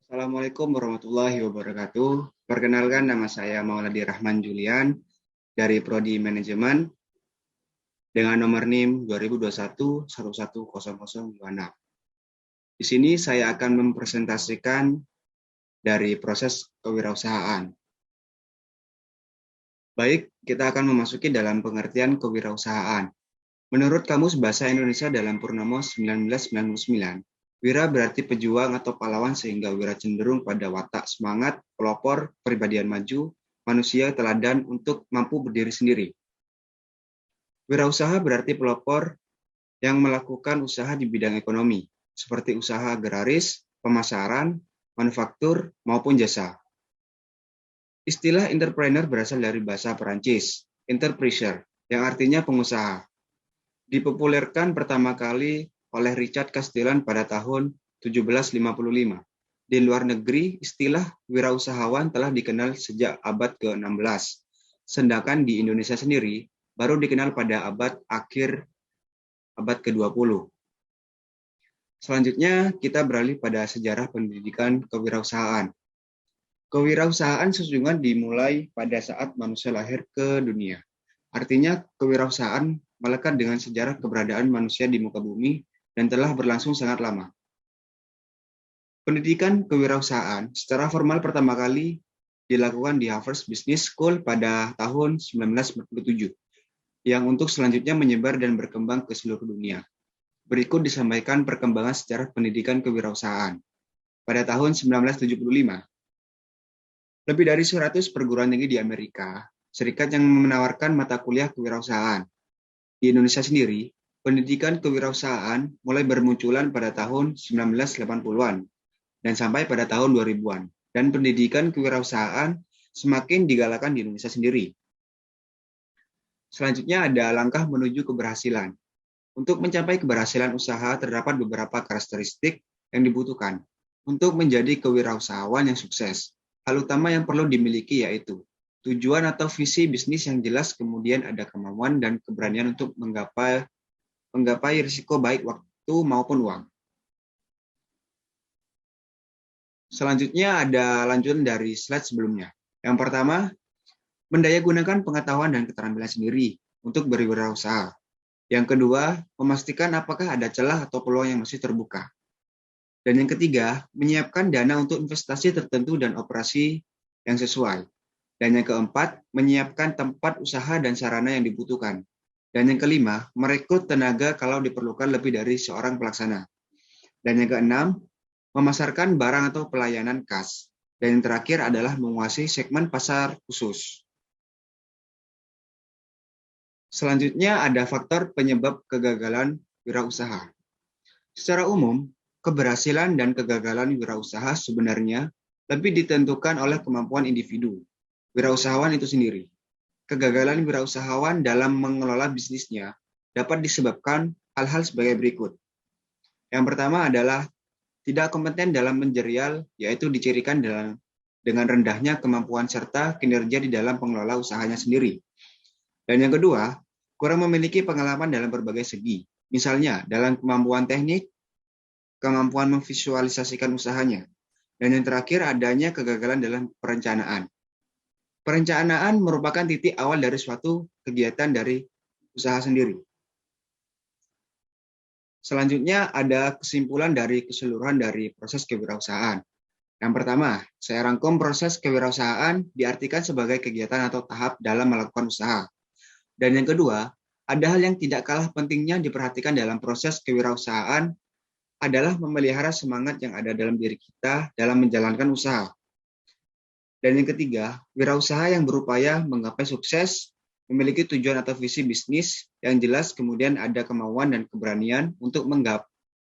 Assalamualaikum warahmatullahi wabarakatuh. Perkenalkan, nama saya Mauladi Rahman Julian dari Prodi Manajemen dengan nomor NIM 2021 110026. Di sini saya akan mempresentasikan dari proses kewirausahaan. Baik, kita akan memasuki dalam pengertian kewirausahaan. Menurut Kamus Bahasa Indonesia dalam Purnomo 1999, wira berarti pejuang atau pahlawan sehingga wira cenderung pada watak semangat, pelopor, kepribadian maju, manusia teladan untuk mampu berdiri sendiri. Wirausaha berarti pelopor yang melakukan usaha di bidang ekonomi, seperti usaha agraris, pemasaran, manufaktur, maupun jasa. Istilah entrepreneur berasal dari bahasa Perancis, entrepreneur, yang artinya pengusaha. Dipopulerkan pertama kali oleh Richard Castellan pada tahun 1755. Di luar negeri, istilah wirausahawan telah dikenal sejak abad ke-16. Sedangkan di Indonesia sendiri, baru dikenal pada akhir abad ke-20. Selanjutnya, kita beralih pada sejarah pendidikan kewirausahaan. Kewirausahaan sesungguhnya dimulai pada saat manusia lahir ke dunia. Artinya, kewirausahaan melekat dengan sejarah keberadaan manusia di muka bumi dan telah berlangsung sangat lama. Pendidikan kewirausahaan secara formal pertama kali dilakukan di Harvard Business School pada tahun 1947, yang untuk selanjutnya menyebar dan berkembang ke seluruh dunia. Berikut disampaikan perkembangan sejarah pendidikan kewirausahaan. Pada tahun 1975, lebih dari 100 perguruan tinggi di Amerika Serikat yang menawarkan mata kuliah kewirausahaan. Di Indonesia sendiri, pendidikan kewirausahaan mulai bermunculan pada tahun 1980-an dan sampai pada tahun 2000-an. Dan pendidikan kewirausahaan semakin digalakan di Indonesia sendiri. Selanjutnya ada langkah menuju keberhasilan. Untuk mencapai keberhasilan usaha terdapat beberapa karakteristik yang dibutuhkan untuk menjadi kewirausahawan yang sukses. Hal utama yang perlu dimiliki yaitu tujuan atau visi bisnis yang jelas, kemudian ada kemauan dan keberanian untuk menggapai risiko baik waktu maupun uang. Selanjutnya ada lanjutan dari slide sebelumnya. Yang pertama, mendayagunakan pengetahuan dan keterampilan sendiri untuk berwirausaha. Yang kedua, memastikan apakah ada celah atau peluang yang masih terbuka. Dan yang ketiga, menyiapkan dana untuk investasi tertentu dan operasi yang sesuai. Dan yang keempat, menyiapkan tempat usaha dan sarana yang dibutuhkan. Dan yang kelima, merekrut tenaga kalau diperlukan lebih dari seorang pelaksana. Dan yang keenam, memasarkan barang atau pelayanan khas. Dan yang terakhir adalah menguasai segmen pasar khusus. Selanjutnya ada faktor penyebab kegagalan wirausaha. Secara umum, keberhasilan dan kegagalan wirausaha sebenarnya lebih ditentukan oleh kemampuan individu wirausahawan itu sendiri. Kegagalan wirausahawan dalam mengelola bisnisnya dapat disebabkan hal-hal sebagai berikut. Yang pertama adalah tidak kompeten dalam menjerial, yaitu dicirikan dengan rendahnya kemampuan serta kinerja di dalam pengelola usahanya sendiri. Dan yang kedua, kurang memiliki pengalaman dalam berbagai segi, misalnya dalam kemampuan teknik, kemampuan memvisualisasikan usahanya. Dan yang terakhir, adanya kegagalan dalam perencanaan. Perencanaan merupakan titik awal dari suatu kegiatan dari usaha sendiri. Selanjutnya ada kesimpulan dari keseluruhan dari proses kewirausahaan. Yang pertama, saya rangkum proses kewirausahaan diartikan sebagai kegiatan atau tahap dalam melakukan usaha. Dan yang kedua, ada hal yang tidak kalah pentingnya diperhatikan dalam proses kewirausahaan adalah memelihara semangat yang ada dalam diri kita dalam menjalankan usaha. Dan yang ketiga, wirausaha yang berupaya menggapai sukses, memiliki tujuan atau visi bisnis yang jelas, kemudian ada kemauan dan keberanian untuk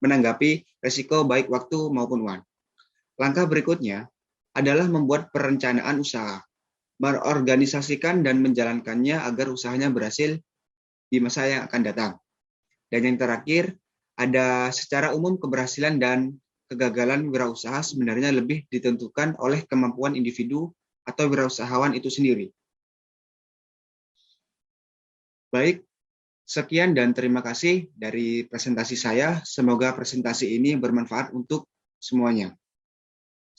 menanggapi risiko baik waktu maupun uang. Langkah berikutnya adalah membuat perencanaan usaha, mengorganisasikan dan menjalankannya agar usahanya berhasil di masa yang akan datang. Dan yang terakhir, ada secara umum keberhasilan dan kegagalan wirausaha sebenarnya lebih ditentukan oleh kemampuan individu atau wirausahawan itu sendiri. Baik, sekian dan terima kasih dari presentasi saya. Semoga presentasi ini bermanfaat untuk semuanya.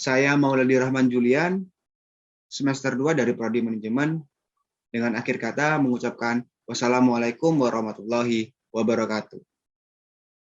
Saya Mauladi Rahman Julian, semester 2 dari Prodi Manajemen, dengan akhir kata mengucapkan wassalamualaikum warahmatullahi wabarakatuh.